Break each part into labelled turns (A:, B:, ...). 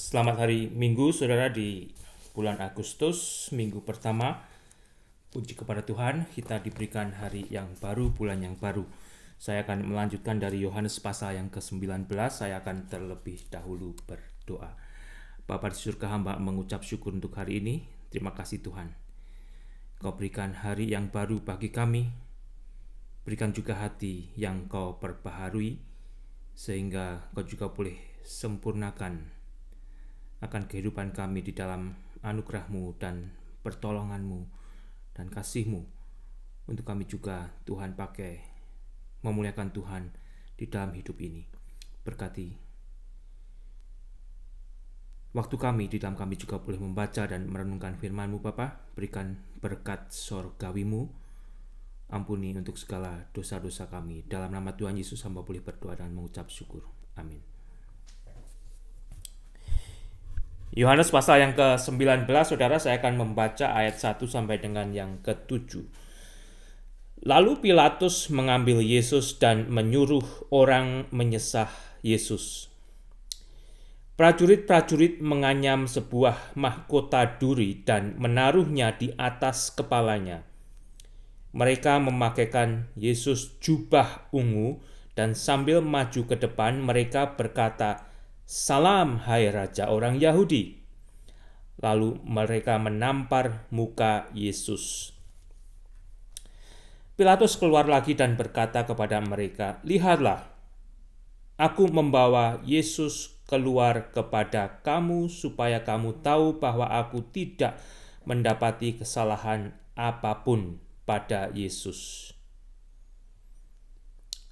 A: Selamat hari Minggu, saudara, di bulan Agustus, minggu pertama. Puji kepada Tuhan, kita diberikan hari yang baru, bulan yang baru. Saya akan melanjutkan dari Yohanes pasal yang ke-19. Saya akan terlebih dahulu berdoa. Bapa di surga, hamba mengucap syukur untuk hari ini. Terima kasih Tuhan. Kau berikan hari yang baru bagi kami. Berikan juga hati yang kau perbaharui, sehingga kau juga boleh sempurnakan akan kehidupan kami di dalam anugerah-Mu dan pertolongan-Mu dan kasih-Mu. Untuk kami juga Tuhan pakai memuliakan Tuhan di dalam hidup ini. Berkati waktu kami, di dalam kami juga boleh membaca dan merenungkan firman-Mu Bapa. Berikan berkat sorgawi-Mu. Ampuni untuk segala dosa-dosa kami. Dalam nama Tuhan Yesus hamba boleh berdoa dan mengucap syukur. Amin. Yohanes pasal yang ke-19, saudara, saya akan membaca ayat 1 sampai dengan yang ke-7. Lalu Pilatus mengambil Yesus dan menyuruh orang menyesah Yesus. Prajurit-prajurit menganyam sebuah mahkota duri dan menaruhnya di atas kepalanya. Mereka memakaikan Yesus jubah ungu dan sambil maju ke depan mereka berkata, "Salam, hai Raja orang Yahudi." Lalu mereka menampar muka Yesus. Pilatus keluar lagi dan berkata kepada mereka, "Lihatlah, aku membawa Yesus keluar kepada kamu supaya kamu tahu bahwa aku tidak mendapati kesalahan apapun pada Yesus."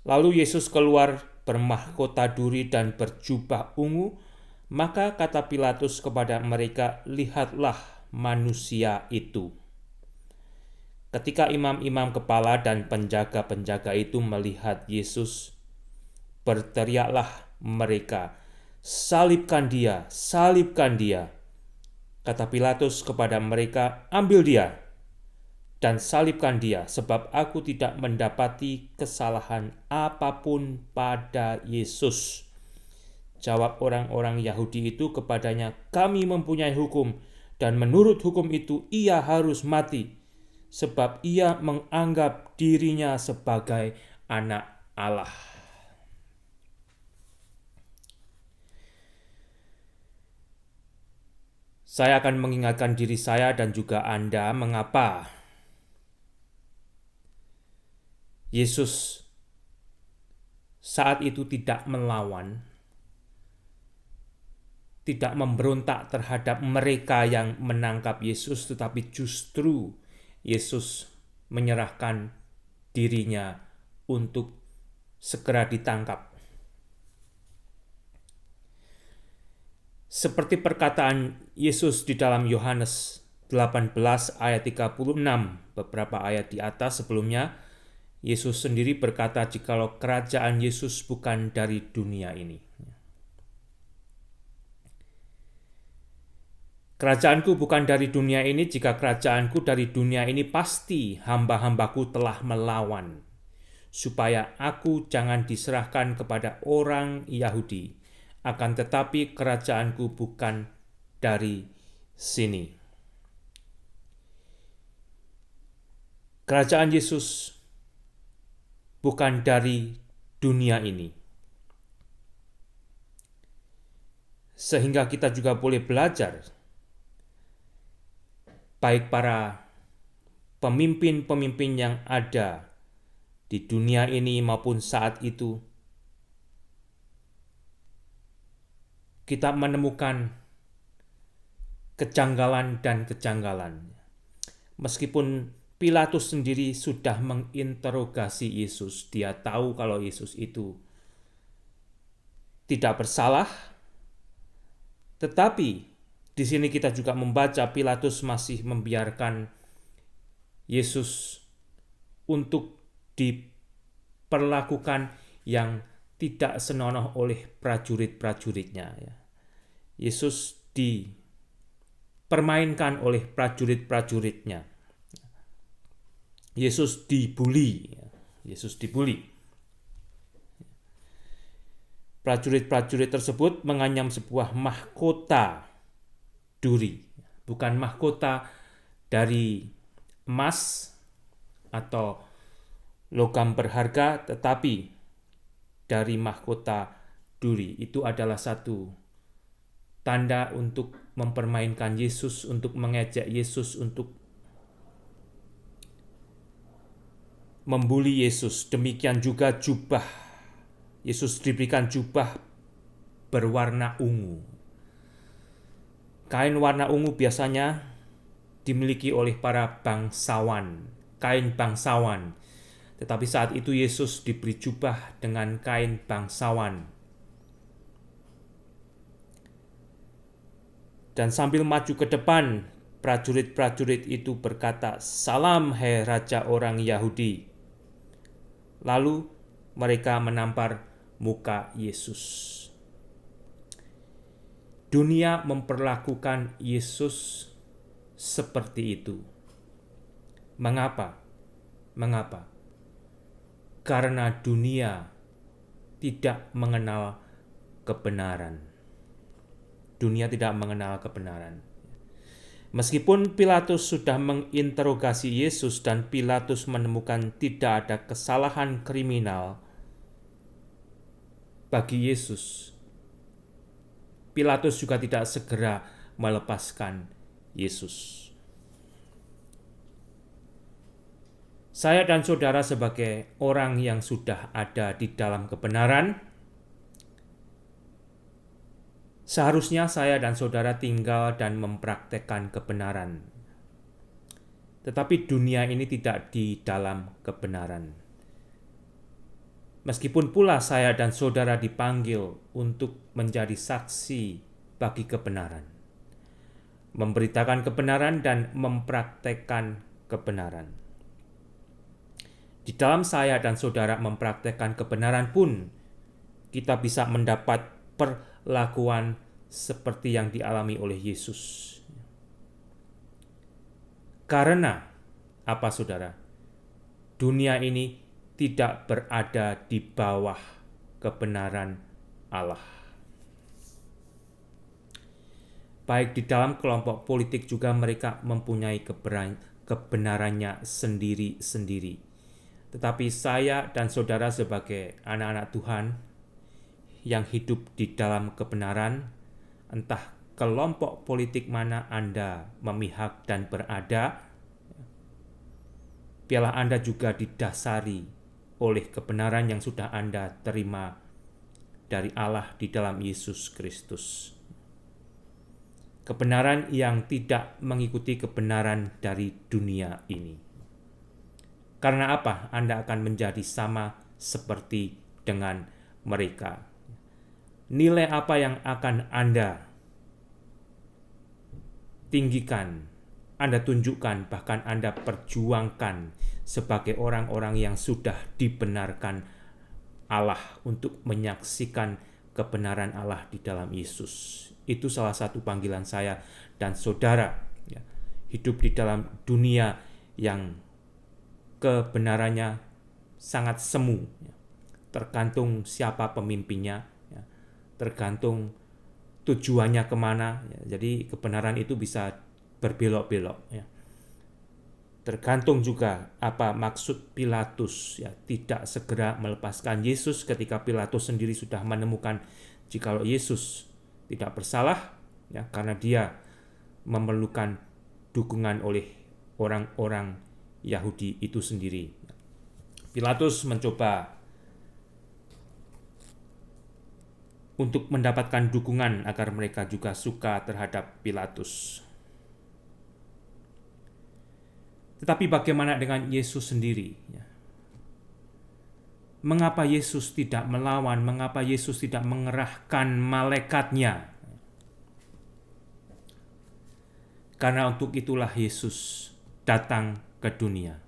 A: Lalu Yesus keluar bermahkota duri dan berjubah ungu. Maka kata Pilatus kepada mereka, "Lihatlah manusia itu." Ketika imam-imam kepala dan penjaga-penjaga itu melihat Yesus, berteriaklah mereka, "Salibkan dia, salibkan dia." Kata Pilatus kepada mereka, "Ambil dia dan salibkan dia, sebab aku tidak mendapati kesalahan apapun pada Yesus." Jawab orang-orang Yahudi itu kepadanya, "Kami mempunyai hukum, dan menurut hukum itu ia harus mati, sebab ia menganggap dirinya sebagai anak Allah." Saya akan mengingatkan diri saya dan juga Anda mengapa Yesus saat itu tidak melawan, tidak memberontak terhadap mereka yang menangkap Yesus, tetapi justru Yesus menyerahkan dirinya untuk segera ditangkap. Seperti perkataan Yesus di dalam Yohanes 18 ayat 36, beberapa ayat di atas sebelumnya, Yesus sendiri berkata, "Jikalau kerajaan Yesus bukan dari dunia ini." "Kerajaanku bukan dari dunia ini. Jika kerajaanku dari dunia ini, pasti hamba-hambaku telah melawan, supaya aku jangan diserahkan kepada orang Yahudi. Akan tetapi kerajaanku bukan dari sini." Kerajaan Yesus bukan dari dunia ini. Sehingga kita juga boleh belajar, baik para pemimpin-pemimpin yang ada di dunia ini maupun saat itu, kita menemukan kejanggalan dan kejanggalan. Meskipun Pilatus sendiri sudah menginterogasi Yesus, dia tahu kalau Yesus itu tidak bersalah, tetapi di sini kita juga membaca Pilatus masih membiarkan Yesus untuk diperlakukan yang tidak senonoh oleh prajurit-prajuritnya. Yesus dipermainkan oleh prajurit-prajuritnya. Yesus dibuli. prajurit-prajurit tersebut menganyam sebuah mahkota duri, bukan mahkota dari emas atau logam berharga, tetapi dari mahkota duri. Itu adalah satu tanda untuk mempermainkan Yesus, untuk mengejek Yesus, untuk membuli Yesus. Demikian juga jubah. Yesus diberikan jubah berwarna ungu. Kain warna ungu biasanya dimiliki oleh para bangsawan, kain bangsawan. Tetapi saat itu Yesus diberi jubah dengan kain bangsawan. Dan sambil maju ke depan, prajurit-prajurit itu berkata, "Salam, hai Raja orang Yahudi." Lalu mereka menampar muka Yesus. Dunia memperlakukan Yesus seperti itu. Mengapa? Mengapa? Karena dunia tidak mengenal kebenaran. Dunia tidak mengenal kebenaran. Meskipun Pilatus sudah menginterogasi Yesus dan Pilatus menemukan tidak ada kesalahan kriminal bagi Yesus, Pilatus juga tidak segera melepaskan Yesus. Saya dan saudara sebagai orang yang sudah ada di dalam kebenaran, seharusnya saya dan saudara tinggal dan mempraktekkan kebenaran. Tetapi dunia ini tidak di dalam kebenaran. Meskipun pula saya dan saudara dipanggil untuk menjadi saksi bagi kebenaran, memberitakan kebenaran dan mempraktekkan kebenaran. Di dalam saya dan saudara mempraktekkan kebenaran pun, kita bisa mendapat perlakuan seperti yang dialami oleh Yesus. Karena apa, saudara? Dunia ini tidak berada di bawah kebenaran Allah. Baik di dalam kelompok politik juga mereka mempunyai kebenarannya sendiri-sendiri. Tetapi saya dan saudara sebagai anak-anak Tuhan yang hidup di dalam kebenaran, entah kelompok politik mana Anda memihak dan berada, biarlah Anda juga didasari oleh kebenaran yang sudah Anda terima dari Allah di dalam Yesus Kristus. Kebenaran yang tidak mengikuti kebenaran dari dunia ini. Karena apa? Anda akan menjadi sama seperti dengan mereka. Nilai apa yang akan Anda tinggikan, Anda tunjukkan, bahkan Anda perjuangkan sebagai orang-orang yang sudah dibenarkan Allah untuk menyaksikan kebenaran Allah di dalam Yesus. Itu salah satu panggilan saya dan saudara, ya, hidup di dalam dunia yang kebenarannya sangat semu, ya. Tergantung siapa pemimpinnya, ya. Tergantung tujuannya kemana, ya. Jadi kebenaran itu bisa berbelok-belok, ya. Tergantung juga apa maksud Pilatus, ya, tidak segera melepaskan Yesus ketika Pilatus sendiri sudah menemukan jikalau Yesus tidak bersalah, ya, karena dia memerlukan dukungan oleh orang-orang Yahudi itu sendiri. Pilatus mencoba untuk mendapatkan dukungan agar mereka juga suka terhadap Pilatus. Tetapi bagaimana dengan Yesus sendiri? Mengapa Yesus tidak melawan? Mengapa Yesus tidak mengerahkan malaikatnya? Karena untuk itulah Yesus datang ke dunia.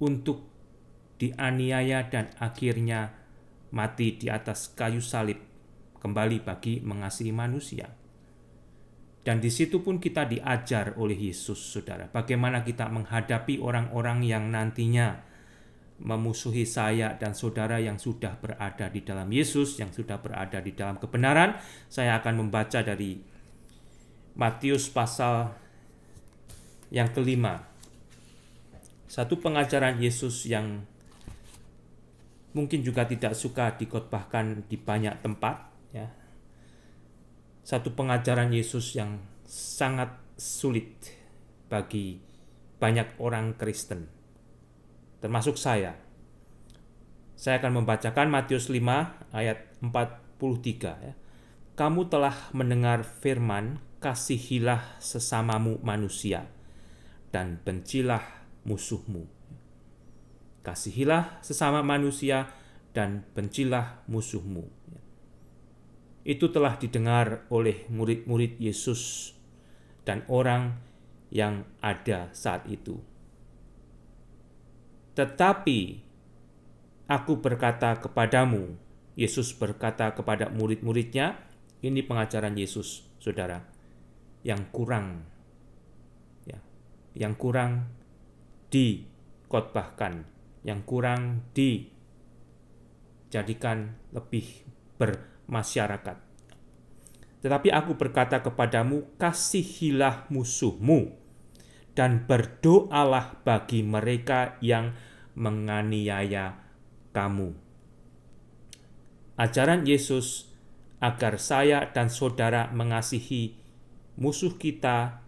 A: Untuk dianiaya dan akhirnya mati di atas kayu salib kembali bagi mengasihi manusia. Dan di situ pun kita diajar oleh Yesus, saudara, bagaimana kita menghadapi orang-orang yang nantinya memusuhi saya dan saudara yang sudah berada di dalam Yesus, yang sudah berada di dalam kebenaran. Saya akan membaca dari Matius pasal yang kelima. Satu pengajaran Yesus yang mungkin juga tidak suka dikhotbahkan di banyak tempat, ya. Satu pengajaran Yesus yang sangat sulit bagi banyak orang Kristen, termasuk saya. Saya akan membacakan Matius 5 ayat 43, ya. Kamu telah mendengar firman, kasihilah sesamamu manusia dan bencilah musuhmu. Kasihilah sesama manusia dan bencilah musuhmu. Itu telah didengar oleh murid-murid Yesus dan orang yang ada saat itu. Tetapi aku berkata kepadamu, Yesus berkata kepada murid-muridnya, ini pengajaran Yesus, saudara, yang kurang dikhotbahkan, yang kurang dijadikan lebih bermasyarakat. Tetapi aku berkata kepadamu, kasihilah musuhmu dan berdoalah bagi mereka yang menganiaya kamu. Ajaran Yesus agar saya dan saudara mengasihi musuh kita,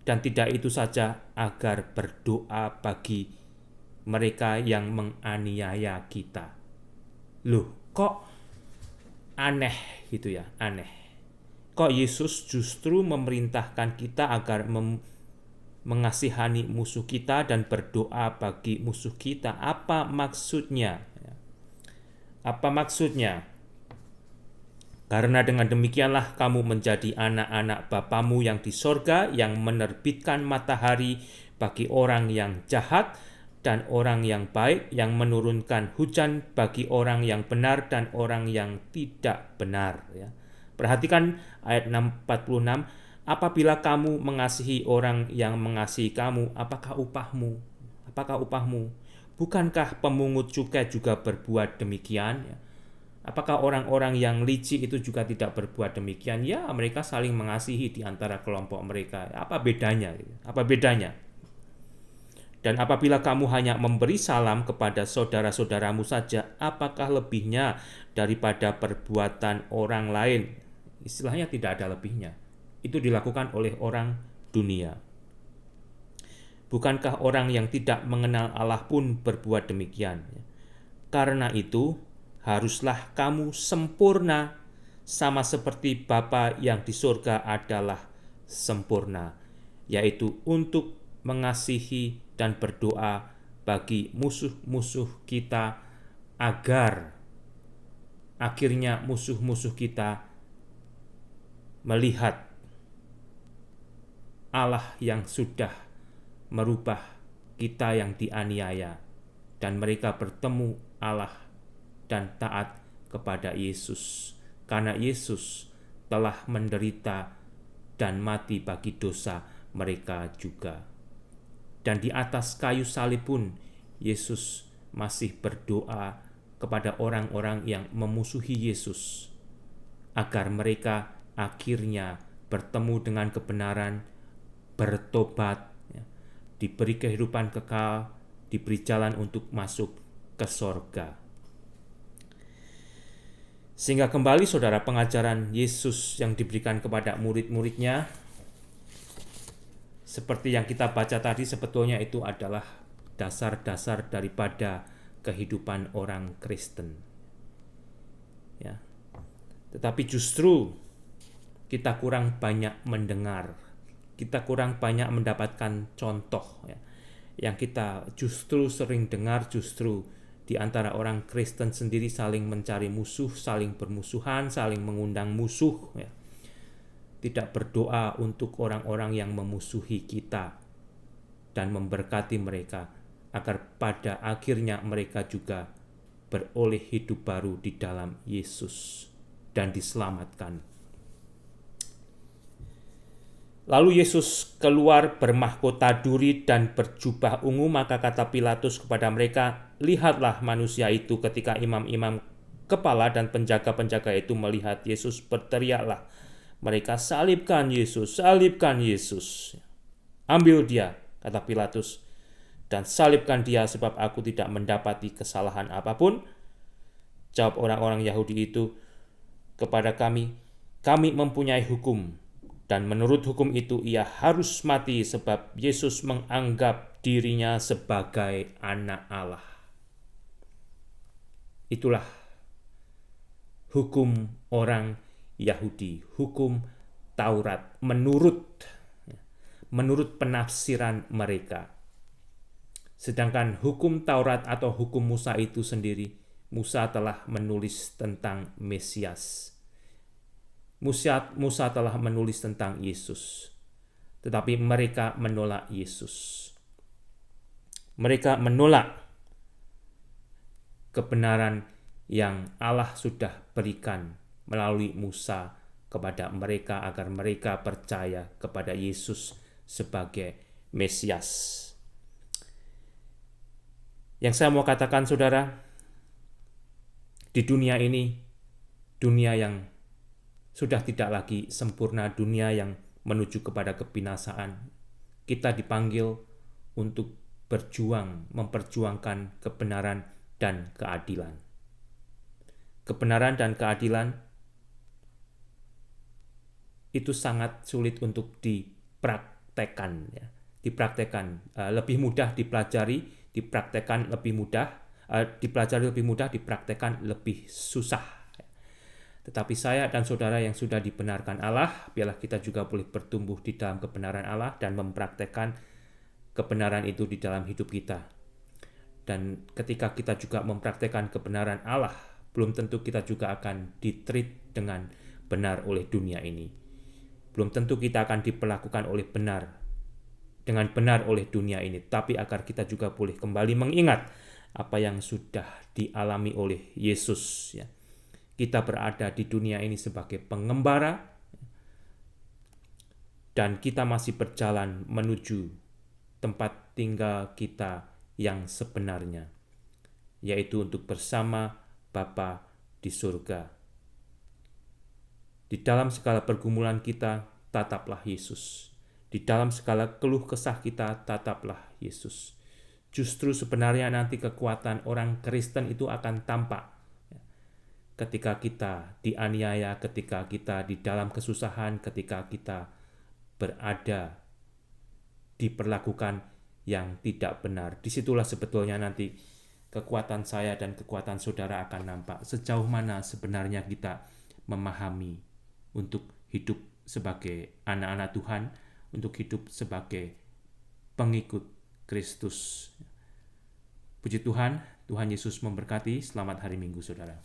A: dan tidak itu saja, agar berdoa bagi mereka yang menganiaya kita. Loh, kok aneh gitu ya, aneh. Kok Yesus justru memerintahkan kita agar mengasihani musuh kita dan berdoa bagi musuh kita? Apa maksudnya? Apa maksudnya? Karena dengan demikianlah kamu menjadi anak-anak Bapamu yang di sorga, yang menerbitkan matahari bagi orang yang jahat dan orang yang baik, yang menurunkan hujan bagi orang yang benar dan orang yang tidak benar. Ya. Perhatikan ayat 46, apabila kamu mengasihi orang yang mengasihi kamu, apakah upahmu? Apakah upahmu? Bukankah pemungut cukai juga berbuat demikian? Ya. Apakah orang-orang yang licik itu juga tidak berbuat demikian? Ya, mereka saling mengasihi di antara kelompok mereka. Apa bedanya? Apa bedanya? Dan apabila kamu hanya memberi salam kepada saudara-saudaramu saja, apakah lebihnya daripada perbuatan orang lain? Istilahnya tidak ada lebihnya. Itu dilakukan oleh orang dunia. Bukankah orang yang tidak mengenal Allah pun berbuat demikian? Karena itu, haruslah kamu sempurna, sama seperti Bapa yang di surga adalah sempurna, yaitu untuk mengasihi dan berdoa bagi musuh-musuh kita, agar akhirnya musuh-musuh kita melihat Allah yang sudah merubah kita yang dianiaya, dan mereka bertemu Allah dan taat kepada Yesus, karena Yesus telah menderita dan mati bagi dosa mereka juga. Dan di atas kayu salib pun Yesus masih berdoa kepada orang-orang yang memusuhi Yesus, agar mereka akhirnya bertemu dengan kebenaran, bertobat, diberi kehidupan kekal, diberi jalan untuk masuk ke sorga. Sehingga kembali saudara, pengajaran Yesus yang diberikan kepada murid-muridnya, seperti yang kita baca tadi, sebetulnya itu adalah dasar-dasar daripada kehidupan orang Kristen. Ya. Tetapi justru kita kurang banyak mendengar, kita kurang banyak mendapatkan contoh. Ya. Yang kita justru sering dengar justru di antara orang Kristen sendiri saling mencari musuh, saling bermusuhan, saling mengundang musuh, ya. Tidak berdoa untuk orang-orang yang memusuhi kita dan memberkati mereka, agar pada akhirnya mereka juga beroleh hidup baru di dalam Yesus dan diselamatkan. Lalu Yesus keluar bermahkota duri dan berjubah ungu, maka kata Pilatus kepada mereka, "Lihatlah manusia itu." Ketika imam-imam kepala dan penjaga-penjaga itu melihat Yesus, berteriaklah mereka, "Salibkan Yesus, salibkan Yesus." "Ambil dia," kata Pilatus, "dan salibkan dia, sebab aku tidak mendapati kesalahan apapun." Jawab orang-orang Yahudi itu kepada kami, "Kami mempunyai hukum, dan menurut hukum itu ia harus mati sebab Yesus menganggap dirinya sebagai anak Allah." Itulah hukum orang Yahudi, hukum Taurat menurut penafsiran mereka. Sedangkan hukum Taurat atau hukum Musa itu sendiri, Musa telah menulis tentang Mesias. Musa telah menulis tentang Yesus, tetapi mereka menolak Yesus. Mereka menolak kebenaran yang Allah sudah berikan melalui Musa kepada mereka agar mereka percaya kepada Yesus sebagai Mesias. Yang saya mau katakan, saudara, di dunia ini, dunia yang sudah tidak lagi sempurna, dunia yang menuju kepada kebinasaan, kita dipanggil untuk berjuang, memperjuangkan kebenaran dan keadilan. Kebenaran dan keadilan itu sangat sulit untuk dipraktekkan, ya. Lebih mudah dipelajari, dipraktekkan lebih mudah, dipelajari lebih mudah, dipraktekkan lebih susah. Tetapi saya dan saudara yang sudah dibenarkan Allah, biarlah kita juga boleh bertumbuh di dalam kebenaran Allah dan mempraktekkan kebenaran itu di dalam hidup kita. Dan ketika kita juga mempraktekkan kebenaran Allah, belum tentu kita juga akan ditreat dengan benar oleh dunia ini. Belum tentu kita akan diperlakukan dengan benar oleh dunia ini, tapi agar kita juga boleh kembali mengingat apa yang sudah dialami oleh Yesus, ya. Kita berada di dunia ini sebagai pengembara, dan kita masih berjalan menuju tempat tinggal kita yang sebenarnya, yaitu untuk bersama Bapa di surga. Di dalam segala pergumulan kita, tataplah Yesus. Di dalam segala keluh kesah kita, tataplah Yesus. Justru sebenarnya nanti kekuatan orang Kristen itu akan tampak ketika kita dianiaya, ketika kita di dalam kesusahan, ketika kita berada diperlakukan yang tidak benar. Disitulah sebetulnya nanti kekuatan saya dan kekuatan saudara akan nampak. Sejauh mana sebenarnya kita memahami untuk hidup sebagai anak-anak Tuhan, untuk hidup sebagai pengikut Kristus. Puji Tuhan, Tuhan Yesus memberkati. Selamat hari Minggu, saudara.